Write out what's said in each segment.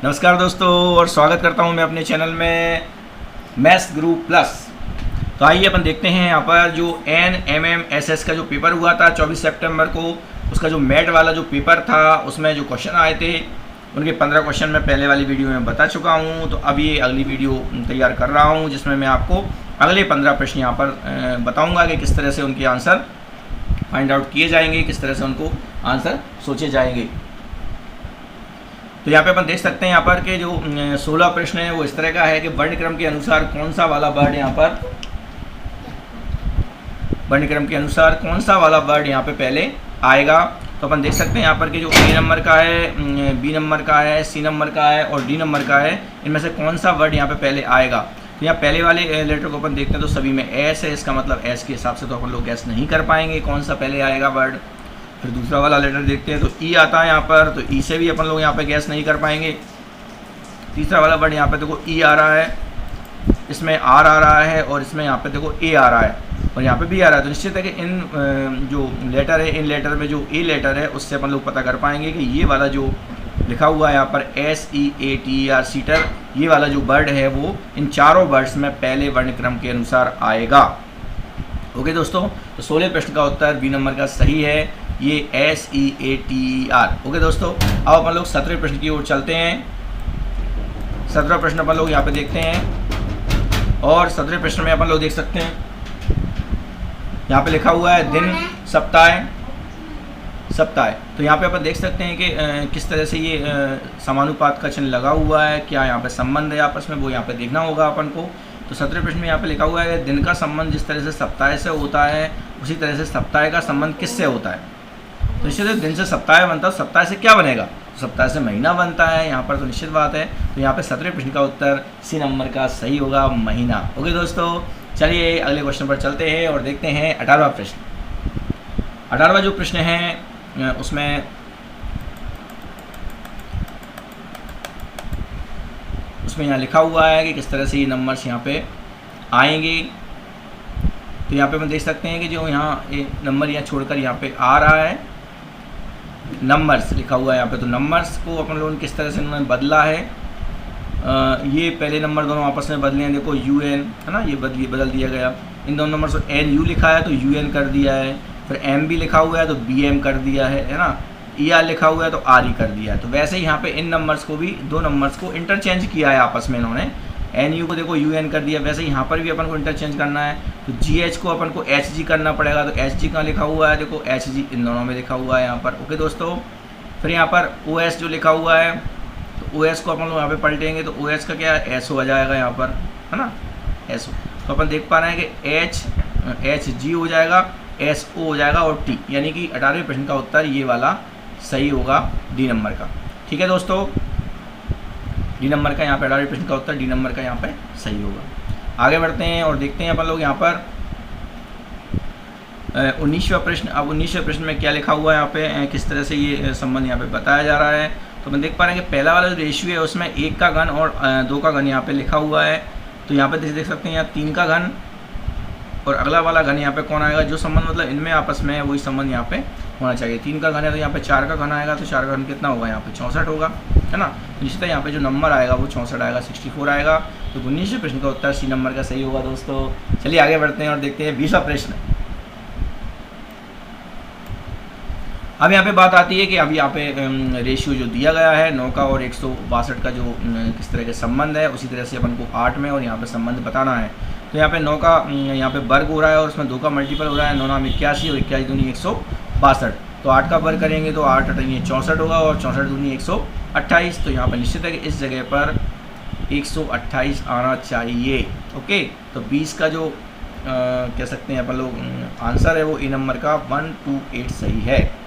नमस्कार दोस्तों, और स्वागत करता हूं मैं अपने चैनल में मैथ्स गुरु प्लस। तो आइए अपन देखते हैं यहाँ पर जो NMMSS का जो पेपर हुआ था 24 सितंबर को, उसका जो मैट वाला जो पेपर था उसमें जो क्वेश्चन आए थे उनके 15 क्वेश्चन मैं पहले वाली वीडियो में बता चुका हूँ। तो अब ये अगली वीडियो तैयार कर रहा हूँ जिसमें मैं आपको अगले 15 प्रश्न यहाँ पर बताऊँगा कि किस तरह से उनके आंसर फाइंड आउट किए जाएंगे, किस तरह से उनको आंसर सोचे जाएंगे। तो यहाँ पे अपन देख सकते हैं यहाँ पर कि जो 16 प्रश्न है वो इस तरह का है कि वर्णक्रम के अनुसार कौन सा वाला वर्ड यहाँ पर वर्णक्रम के अनुसार कौन सा वाला वर्ड यहाँ पे पहले आएगा। तो अपन देख सकते हैं यहाँ पर कि जो A नंबर का है, B नंबर का है, C नंबर का है और D नंबर का है, इनमें से कौन सा वर्ड यहाँ पे पहले आएगा। तो यहाँ पहले वाले लेटर को अपन देखते हैं तो सभी में S है, इसका मतलब S के हिसाब से तो अपन लोग गैस नहीं कर पाएंगे कौन सा पहले आएगा वर्ड। फिर दूसरा वाला लेटर देखते हैं तो ई आता है यहाँ पर, तो ई से भी अपन लोग यहाँ पे गैस नहीं कर पाएंगे। तीसरा वाला वर्ड यहाँ पे देखो ई आ रहा है, इसमें आर आ रहा है और इसमें यहाँ पे देखो ए आ रहा है और यहाँ पे भी आ रहा है। तो निश्चित है कि इन जो लेटर है, इन लेटर में जो ए लेटर है उससे अपन लोग पता कर पाएंगे कि ये वाला जो लिखा हुआ है यहाँ पर SEATER सीटर, ये वाला जो वर्ड है वो इन चारों वर्ड्स में पहले वर्णक्रम के अनुसार आएगा। ओके दोस्तों, तो 16 प्रश्न का उत्तर बी नंबर का सही है, ये SEATER। ओके दोस्तों, अब अपन लोग 17 प्रश्न की ओर चलते हैं। 17 प्रश्न अपन लोग यहाँ पे देखते हैं और 17 प्रश्न में अपन लोग देख सकते हैं यहाँ पे लिखा हुआ है दिन, सप्ताह। तो यहाँ पे अपन देख सकते हैं कि किस तरह से ये समानुपात का चिन्ह लगा हुआ है, क्या यहाँ पे संबंध है आपस में, वो यहाँ पे देखना होगा अपन को। तो 17 प्रश्न में यहाँ पे लिखा हुआ है दिन का संबंध जिस तरह से सप्ताह से होता है उसी तरह से सप्ताह का संबंध किससे होता है। तो निश्चित है दिन से सप्ताह बनता है, सप्ताह से क्या बनेगा, तो सप्ताह से महीना बनता है यहाँ पर, तो निश्चित बात है। तो यहाँ पे 17 प्रश्न का उत्तर सी नंबर का सही होगा, महीना। ओके दोस्तों, चलिए अगले क्वेश्चन पर चलते हैं और देखते हैं 18वां प्रश्न। 18वां जो प्रश्न है उसमें यहाँ लिखा हुआ है कि किस तरह से ये नंबर्स यहाँ पे आएंगे। तो यहाँ पे हम देख सकते हैं कि जो यहाँ नंबर यहाँ छोड़कर यहाँ पे आ रहा है, नंबर्स लिखा हुआ है यहाँ पे, तो नंबर्स को अपन लोगों ने किस तरह से उन्होंने बदला है। ये पहले नंबर दोनों आपस में बदले हैं, देखो UN है ना, ये बदल दिया गया। इन दोनों नंबर्स को NU लिखा है तो UN कर दिया है, फिर MB लिखा हुआ है तो BM कर दिया है ना, ER लिखा हुआ है तो RE कर दिया है। तो वैसे ही यहाँ पे इन नंबर्स को भी, दो नंबर्स को इंटरचेंज किया है आपस में इन्होंने। NU को देखो UN कर दिया, वैसे यहाँ पर भी अपन को इंटरचेंज करना है। तो GH को अपन को HG करना पड़ेगा, तो HG कहाँ लिखा हुआ है, देखो HG इन दोनों में लिखा हुआ है यहाँ पर। ओके दोस्तों, फिर यहाँ पर OS जो लिखा हुआ है तो OS को अपन लोग यहाँ पे पलटेंगे तो OS का क्या है, SO आ जाएगा यहाँ पर, है ना, SO। तो अपन देख पा रहे हैं कि HG हो जाएगा, SO हो जाएगा और T, यानी कि 18वें प्रश्न का उत्तर ये वाला सही होगा, डी नंबर का। ठीक है दोस्तों, डी नंबर का यहाँ पे 18वें प्रश्न का उत्तर डी नंबर का यहाँ पे सही होगा। आगे बढ़ते हैं और देखते हैं अपन लोग यहाँ पर 19वां प्रश्न। अब 19वें प्रश्न में क्या लिखा हुआ है यहाँ पे, किस तरह से ये संबंध यहाँ पे बताया जा रहा है। तो मैं देख पा रहे हैं कि पहला वाला जो रेशियो है उसमें 1 का घन और 2 का घन यहाँ पे लिखा हुआ है। तो यहाँ पे देख सकते हैं यहाँ 3 का घन और अगला वाला घन यहाँ पे कौन आएगा, जो संबंध मतलब इनमें आपस में है वही संबंध यहाँ पे होना चाहिए। 3 का घन है तो यहाँ पे 4 का घन आएगा, तो 4 का घन कितना होगा, यहाँ पे 64 होगा, है ना। तो निश्चित है यहाँ पे जो नंबर आएगा वो 64 आएगा, 64 आएगा। तो 19वें प्रश्न का उत्तर सी नंबर का सही होगा दोस्तों। चलिए आगे बढ़ते हैं और देखते हैं 20वां प्रश्न। अब यहाँ पे बात आती है कि अब यहाँ पे रेशियो जो दिया गया है 9 का और 162 का जो किस तरह के संबंध है, उसी तरह से अपन को 8 में और यहाँ पे संबंध बताना है। तो यहाँ पे 9 का यहाँ पे वर्ग हो रहा है और उसमें 2 का मल्टीपल हो रहा है, 9 नाम 81 और 81 दूनी 162। तो 8 का वर्ग करेंगे तो 8 अठनी 64 होगा और 64 दूनी 128। तो यहाँ पर निश्चित है कि इस जगह पर 128 आना चाहिए। ओके, तो 20 का जो कह सकते हैं अपन लोग आंसर है वो ए नंबर का 128 सही है।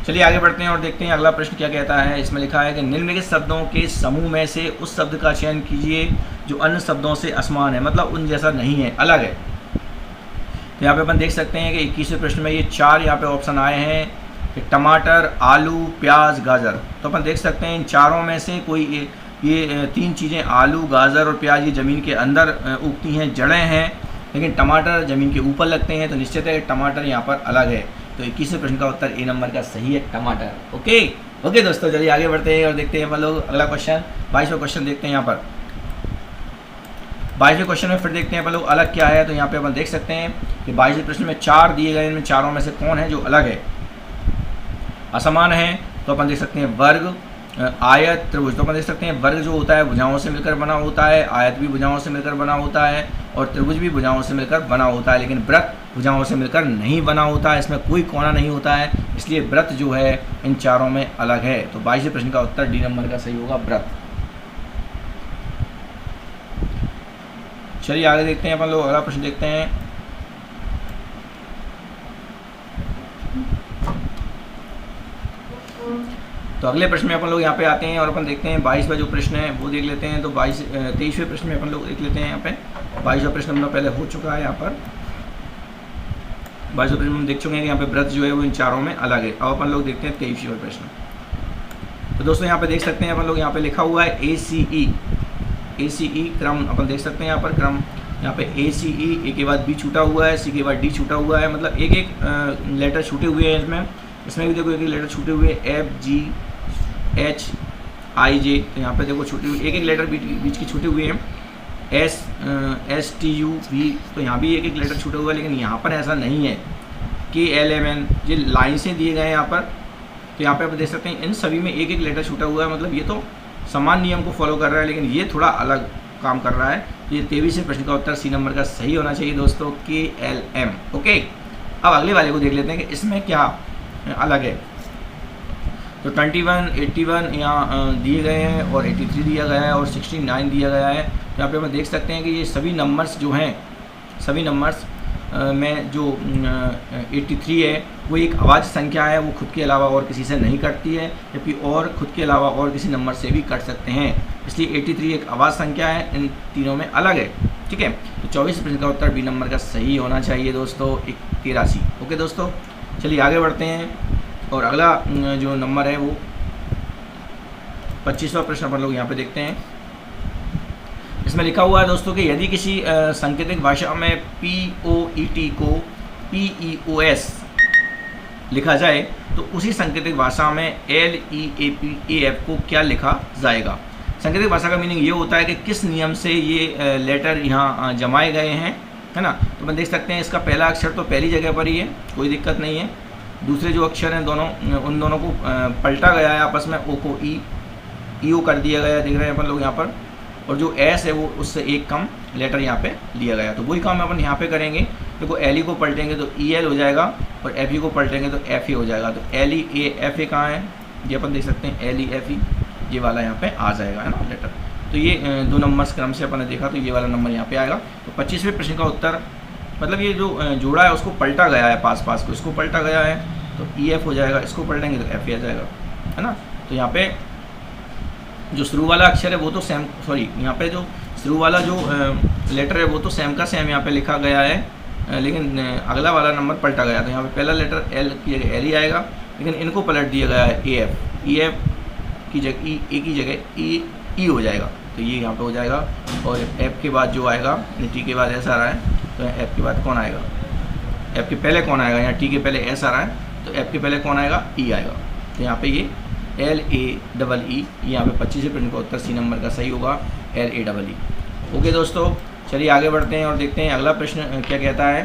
चलिए आगे बढ़ते हैं और देखते हैं अगला प्रश्न क्या कहता है। इसमें लिखा है कि निम्नलिखित शब्दों के समूह में से उस शब्द का चयन कीजिए जो अन्य शब्दों से असमान है, मतलब उन जैसा नहीं है, अलग है। तो यहाँ पे अपन देख सकते हैं कि 21वें प्रश्न में ये 4 यहाँ पे ऑप्शन आए हैं कि टमाटर, आलू, प्याज, गाजर। तो अपन देख सकते हैं इन चारों में से कोई ये 3 चीज़ें, आलू, गाजर और प्याज, ये ज़मीन के अंदर उगती हैं, जड़ें हैं, लेकिन टमाटर ज़मीन के ऊपर लगते हैं। तो निश्चित है टमाटर यहाँ पर अलग है। तो 21वें प्रश्न का उत्तर ए नंबर का सही है, टमाटर। ओके दोस्तों, चलिए आगे बढ़ते हैं और देखते हैं अपन लोग अगला क्वेश्चन। 22वां क्वेश्चन देखते हैं यहाँ पर। 22वें क्वेश्चन में फिर देखते हैं अपन लोग अलग क्या है। तो यहाँ पे अपन देख सकते हैं कि 22वें प्रश्न में 4 दिए गए, इनमें चारों में से कौन है जो अलग है। असमान है तो अपन देख सकते हैं वर्ग, आयत, त्रिभुज। तो अपन देख सकते हैं वर्ग जो होता है भुजाओं से मिलकर बना होता है, आयत भी भुजाओं से मिलकर बना होता है और त्रिभुज भी भुजाओं से मिलकर बना होता है, लेकिन वृत्त भुजाओं से मिलकर नहीं बना होता है, इसमें कोई कोना नहीं होता है, इसलिए वृत्त जो है इन चारों में अलग है। तो 22वें प्रश्न का उत्तर डी नंबर का सही होगा, वृत्त। चलिए आगे देखते हैं अपन लोग, अगला प्रश्न देखते हैं। तो अगले प्रश्न में अपन लोग यहाँ पे आते हैं और अपन देखते हैं 22वां जो प्रश्न है वो देख लेते हैं। तो 23वें प्रश्न में अपन लोग देख लेते हैं। यहाँ पे 22वां प्रश्न अपना पहले हो चुका है। यहाँ पर 22वां प्रश्न हम देख चुके हैं कि यहाँ पे व्रत जो है वो इन चारों में अलग है। अब अपन लोग देखते हैं 23वां प्रश्न। तो दोस्तों यहाँ पे देख सकते हैं अपन लोग, यहाँ पे लिखा हुआ है ACE क्रम अपन देख सकते हैं। यहाँ पर क्रम, यहाँ पे ACE, ए के बाद बी छूटा हुआ है, सी के बाद डी छूटा हुआ है, मतलब एक एक लेटर छूटे हुए हैं। इसमें भी देखो एक एक लेटर छूटे हुए, FGHIJ। तो यहाँ पे देखो छूटे हुए एक एक लेटर बीच की छूटे हुए हैं। STUV, तो यहाँ भी एक एक लेटर छूटा हुआ है, लेकिन यहाँ पर ऐसा नहीं है। KLMN, ये लाइन से दिए गए हैं यहाँ पर। तो यहाँ पे आप देख सकते हैं इन सभी में एक एक लेटर छूटा हुआ है, मतलब ये तो समान नियम को फॉलो कर रहा है, लेकिन ये थोड़ा अलग काम कर रहा है। तो ये 23वें प्रश्न का उत्तर सी नंबर का सही होना चाहिए दोस्तों, KLM। ओके, अब अगले वाले को देख लेते हैं कि इसमें क्या अलग है। तो 21, 81 यहाँ दिए गए हैं और 83 दिया गया है और 69 दिया गया है। तो यहाँ पे हम देख सकते हैं कि ये सभी नंबर्स जो हैं, सभी नंबर्स में जो 83 है वो एक अवाज संख्या है, वो खुद के अलावा और किसी से नहीं कटती है, जबकि और खुद के अलावा और किसी नंबर से भी कट सकते हैं, इसलिए 83 एक आवाज़ संख्या है, इन तीनों में अलग है। ठीक है, तो 24 प्रश्न का उत्तर बी नंबर का सही होना चाहिए दोस्तों, 83। ओके दोस्तों, चलिए आगे बढ़ते हैं और अगला जो नंबर है वो 25वां प्रश्न अपन लोग यहाँ पे देखते हैं। इसमें लिखा हुआ है दोस्तों कि यदि किसी सांकेतिक भाषा में POET को PEOS लिखा जाए तो उसी सांकेतिक भाषा में LEAPAF को क्या लिखा जाएगा। सांकेतिक भाषा का मीनिंग ये होता है कि किस नियम से ये लेटर यहाँ जमाए गए हैं, है ना। तो मैं देख सकते हैं इसका पहला अक्षर तो पहली जगह पर ही है, कोई दिक्कत नहीं है। दूसरे जो अक्षर हैं दोनों, उन दोनों को पलटा गया है आपस में, ओ को EO कर दिया गया है, देख रहे हैं अपन लोग यहाँ पर। और जो S है वो उससे एक कम लेटर यहाँ पे लिया गया, तो वही काम अपन यहाँ पे करेंगे। देखो LE को पलटेंगे तो EL हो जाएगा और FE को पलटेंगे तो FE हो जाएगा। तो LEAFA कहाँ है, ये अपन देख सकते हैं, LEFE ये वाला यहाँ पे आ जाएगा, है ना लेटर। तो ये दो नंबर्स क्रम से अपन ने देखा, तो ये वाला नंबर यहाँ पे आएगा। तो 25वें प्रश्न का उत्तर, मतलब ये जो जोड़ा है उसको पलटा गया है, पास को इसको पलटा गया है तो EF हो जाएगा, इसको पलटेंगे तो FE आ जाएगा, है ना। तो यहाँ पे जो शुरू वाला अक्षर है वो तो सेम, सॉरी यहाँ पे जो शुरू वाला जो लेटर है वो तो सेम का सेम यहाँ पे लिखा गया है, लेकिन अगला वाला नंबर पलटा गया। तो यहाँ पे पहला लेटर L की जगह L ही आएगा, लेकिन इनको पलट दिया गया है EF की जगह E की जगह E हो जाएगा, तो ये यहाँ पे हो जाएगा। और F के बाद जो आएगा, T के बाद S आ रहा है, तो F के बाद कौन आएगा, F के पहले कौन आएगा, यहाँ T के पहले S आ रहा है तो F के पहले कौन आएगा, E आएगा। तो यहाँ पे ये LAEE, यहाँ पे 25वें प्रश्न का उत्तर सी नंबर का सही होगा, LAEE। ओके दोस्तों, चलिए आगे बढ़ते हैं और देखते हैं अगला प्रश्न क्या कहता है।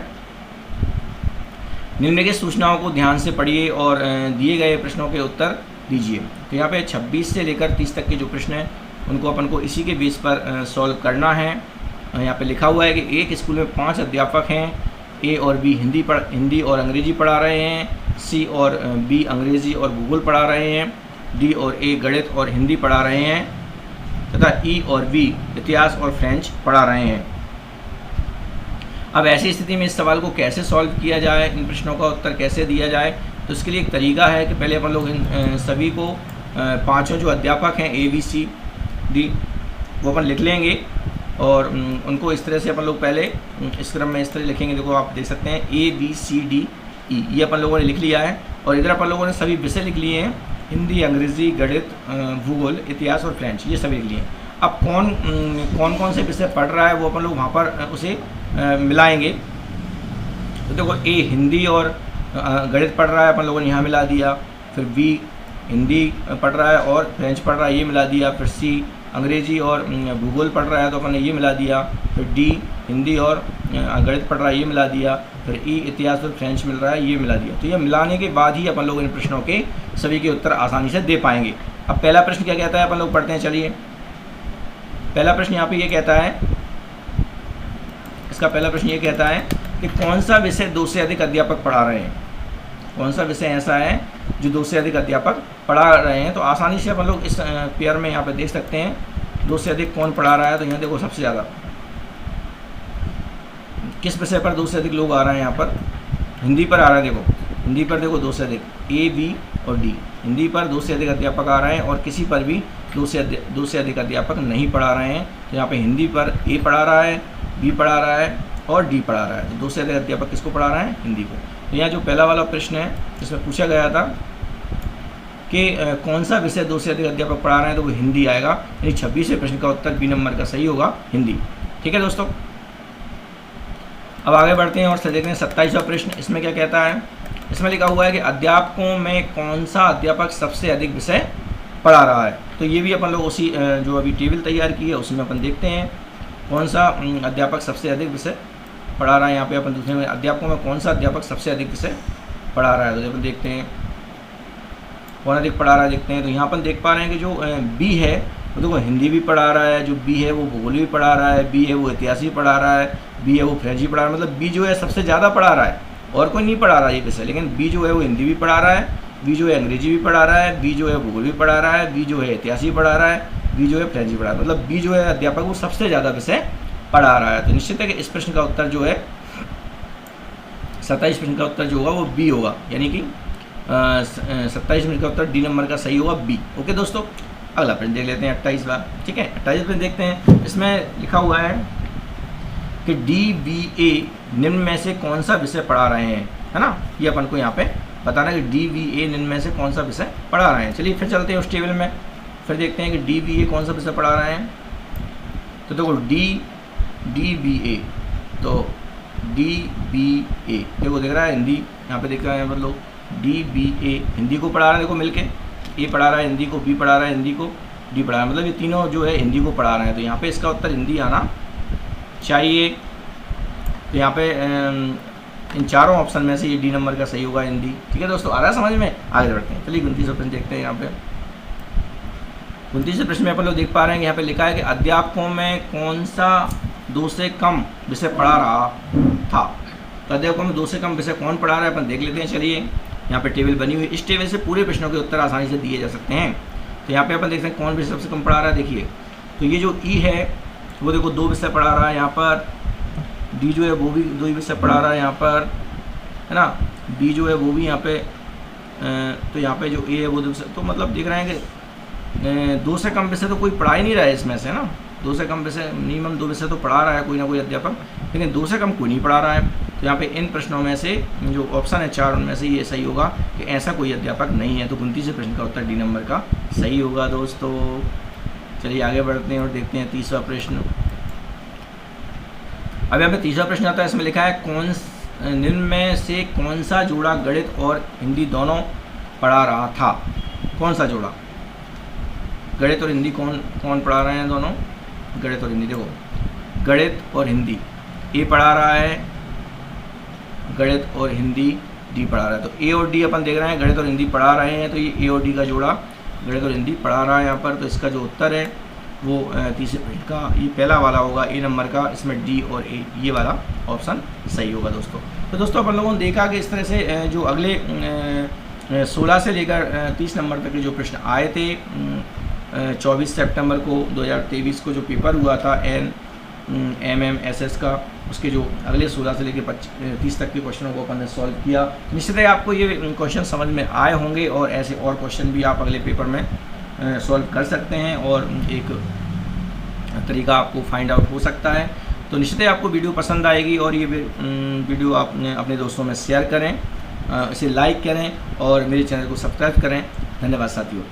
निम्नलिखित सूचनाओं को ध्यान से पढ़िए और दिए गए प्रश्नों के उत्तर दीजिए। तो यहाँ पे 26 से लेकर 30 तक के जो प्रश्न हैं उनको अपन को इसी के बेस पर सॉल्व करना है। यहाँ पे लिखा हुआ है कि एक स्कूल में 5 अध्यापक हैं, A और B हिंदी और अंग्रेजी पढ़ा रहे हैं, C और B अंग्रेजी और भूगोल पढ़ा रहे हैं, D और A गणित और हिंदी पढ़ा रहे हैं तथा E और B इतिहास और फ्रेंच पढ़ा रहे हैं। अब ऐसी स्थिति में इस सवाल को कैसे सॉल्व किया जाए, इन प्रश्नों का उत्तर कैसे दिया जाए, तो इसके लिए एक तरीका है कि पहले अपन लोग इन सभी को पांचों जो अध्यापक हैं A B C D वो अपन लिख लेंगे और उनको इस तरह से अपन लोग पहले इस क्रम में इस तरह लिखेंगे। देखो आप देख सकते हैं A B C D E, ये अपन लोगों ने लिख लिया है। और इधर अपन लोगों ने सभी विषय लिख लिए हैं, हिंदी, अंग्रेज़ी, गणित, भूगोल, इतिहास और फ्रेंच, ये सभी लिख लिए हैं। अब कौन कौन से विषय पढ़ रहा है वो अपन लोग वहाँ पर उसे मिलाएंगे। तो देखो A हिंदी और गणित पढ़ रहा है अपन लोगों ने यहाँ मिला दिया, फिर बी हिंदी पढ़ रहा है और फ्रेंच पढ़ रहा है ये मिला दिया, फिर सी अंग्रेजी और भूगोल पढ़ रहा है तो अपन ने ये मिला दिया, फिर डी हिंदी और गणित पढ़ रहा है ये मिला दिया, फिर ई इतिहास और फ्रेंच मिल रहा है ये मिला दिया। तो ये मिलाने के बाद ही अपन लोग इन प्रश्नों के सभी के उत्तर आसानी से दे पाएंगे। अब पहला प्रश्न क्या कहता है अपन लोग पढ़ते हैं, चलिए। पहला प्रश्न यहाँ पे ये कहता है, इसका पहला प्रश्न ये कहता है कि कौन सा विषय 2 से अधिक अध्यापक पढ़ा रहे हैं। कौन सा विषय ऐसा है जो 2 से अधिक अध्यापक पढ़ा रहे हैं। तो आसानी से अपन लोग इस पेयर में यहाँ पे देख सकते हैं 2 से अधिक कौन पढ़ा रहा है। तो यहाँ देखो सबसे ज़्यादा किस विषय पर 2 से अधिक लोग आ रहे हैं, यहाँ पर हिंदी पर आ रहा है। देखो हिंदी पर देखो 2 से अधिक, ए बी और डी, हिंदी पर 2 से अधिक अध्यापक आ रहे हैं और किसी पर भी 2 से अधिक अध्यापक नहीं पढ़ा रहे हैं। तो यहाँ पे हिंदी पर ए पढ़ा रहा है, बी पढ़ा रहा है और डी पढ़ा रहा है। तो 2 से अधिक अध्यापक किसको पढ़ा रहे हैं, हिंदी को। तो यहाँ जो पहला वाला प्रश्न है जिसमें पूछा गया था कि कौन सा विषय 2 से अधिक अध्यापक पढ़ा रहे हैं, तो वो हिंदी आएगा। यानी 26वें प्रश्न का उत्तर बी नंबर का सही होगा, हिंदी। ठीक है दोस्तों, अब आगे बढ़ते हैं और देखते हैं 27वां प्रश्न। इसमें क्या कहता है, इसमें लिखा हुआ है कि अध्यापकों में कौन सा अध्यापक सबसे अधिक विषय पढ़ा रहा है। तो ये भी अपन लोग उसी जो अभी टेबल तैयार की है उसमें अपन देखते हैं कौन सा अध्यापक सबसे अधिक विषय पढ़ा रहा है। यहाँ पे अपन दूसरे में अध्यापकों में कौन सा अध्यापक सबसे अधिक विषय पढ़ा रहा है। तो अपन देखते हैं कौन अधिक पढ़ा रहा है, देखते हैं। तो यहाँ अपन देख पा रहे हैं कि जो बी है वो देखो हिंदी भी पढ़ा रहा है, जो बी है वो भूगोल भी पढ़ा रहा है, बी है वो इतिहास भी पढ़ा रहा है, बी है वो फ्रेंच भी पढ़ा रहा है। मतलब बी जो है सबसे ज़्यादा पढ़ा रहा है और कोई नहीं पढ़ा रहा है ये विषय, लेकिन बी जो है वो हिंदी भी पढ़ा रहा है, बी जो है अंग्रेजी भी पढ़ा रहा है, बी जो है भूगोल भी पढ़ा रहा है, बी जो है इतिहास भी पढ़ा रहा है, बी जो है फ्रेंच भी पढ़ा रहा है। मतलब बी जो है अध्यापक वो सबसे ज़्यादा विषय पढ़ा रहा है। तो निश्चित है कि इस प्रश्न का उत्तर जो है 27 प्रश्न का उत्तर जो होगा वो बी होगा, यानी कि 27 प्रश्न का उत्तर डी नंबर का सही होगा, बी। ओके दोस्तों, अगला प्रश्न देख लेते हैं 28वां। ठीक है, 28 प्रश्न देखते हैं। इसमें लिखा हुआ है कि डी बी ए निम्न में से कौन सा विषय पढ़ा रहे हैं, है ना। ये अपन को यहाँ पे बताना है कि डी बी ए निम्न में से कौन सा विषय पढ़ा रहे हैं। चलिए फिर चलते हैं उस टेबल में, फिर देखते हैं कि डी बी ए कौन सा विषय पढ़ा रहे हैं। तो देखो डी बी ए, तो डी बी ए देखो दिख रहा है हिंदी, यहाँ पे दिख रहा है मतलब डी बी ए हिंदी को पढ़ा रहा है। देखो मिलके ए पढ़ा रहा है हिंदी को, बी पढ़ा रहा है हिंदी को, डी पढ़ा रहा है, मतलब ये तीनों जो है हिंदी को पढ़ा रहे हैं। तो यहाँ पे इसका उत्तर हिंदी आना चाहिए। तो यहाँ पे इन चारों ऑप्शन में से ये डी नंबर का सही होगा, हिंदी। ठीक है दोस्तों, आ रहा है समझ में। आगे बढ़ते हैं, चलिए 29वां प्रश्न देखते हैं। यहाँ पे 29वें प्रश्न में अपन लोग देख पा रहे हैं कि यहाँ पे लिखा है कि अध्यापकों में कौन सा 2 से कम विषय पढ़ा रहा था। तो अध्यापकों में 2 से कम विषय कौन पढ़ा रहा है अपन देख लेते हैं। चलिए यहाँ पे टेबल बनी हुई है, इस टेबल से पूरे प्रश्नों के उत्तर आसानी से दिए जा सकते हैं। तो यहाँ पे अपन देख सकते हैं कौन विषय सबसे कम पढ़ा रहा है। देखिए तो ये जो ई है वो देखो 2 विषय पढ़ा रहा है यहाँ पर, डी जो है वो भी 2 विषय पढ़ा रहा है यहाँ पर, है ना, बी जो है वो भी यहाँ पे, तो यहाँ पे जो ए है वो 2 विषय, तो मतलब देख रहे हैं कि 2 से कम विषय तो कोई पढ़ा ही नहीं रहा है इसमें से, है ना। 2 से कम विषय मिनिमम 2 विषय तो पढ़ा रहा है कोई ना कोई अध्यापक, लेकिन 2 से कम कोई नहीं पढ़ा रहा है। तो यहाँ पे इन प्रश्नों में से जो ऑप्शन है 4 उनमें से ये सही होगा कि ऐसा कोई अध्यापक नहीं है। तो 29वें प्रश्न का उत्तर डी नंबर का सही होगा दोस्तों। चलिए आगे बढ़ते हैं और देखते हैं 30वां प्रश्न। अब यहाँ पे 30वां प्रश्न आता है, इसमें लिखा है निम्न में से कौन सा जोड़ा गणित और हिंदी दोनों पढ़ा रहा था। कौन सा जोड़ा गणित और हिंदी कौन पढ़ा रहे हैं, दोनों गणित और हिंदी। देखो गणित और हिंदी ए पढ़ा रहा है, गणित और हिंदी डी पढ़ा रहा है। तो ए और डी अपन देख रहे हैं गणित और हिंदी पढ़ा रहे हैं, तो ये ए और डी का जोड़ा गणित और हिंदी पढ़ा रहा है यहाँ पर। तो इसका जो उत्तर है वो 30वें प्रश्न का ये पहला वाला होगा, ए नंबर का। इसमें डी और ए ये वाला ऑप्शन सही होगा दोस्तों। तो दोस्तों अपन लोगों ने देखा कि इस तरह से जो अगले 16 से लेकर 30 नंबर तक के जो प्रश्न आए थे 24 सितंबर को 2023 को जो पेपर हुआ था NMMSS का, उसके जो अगले 16 से लेकर 30 तक के क्वेश्चनों को अपन ने सॉल्व किया। निश्चित है आपको ये क्वेश्चन समझ में आए होंगे और ऐसे और क्वेश्चन भी आप अगले पेपर में सॉल्व कर सकते हैं और एक तरीका आपको फाइंड आउट हो सकता है। तो निश्चित है आपको वीडियो पसंद आएगी और ये वीडियो आप अपने दोस्तों में शेयर करें, इसे लाइक करें और मेरे चैनल को सब्सक्राइब करें। धन्यवाद साथियों।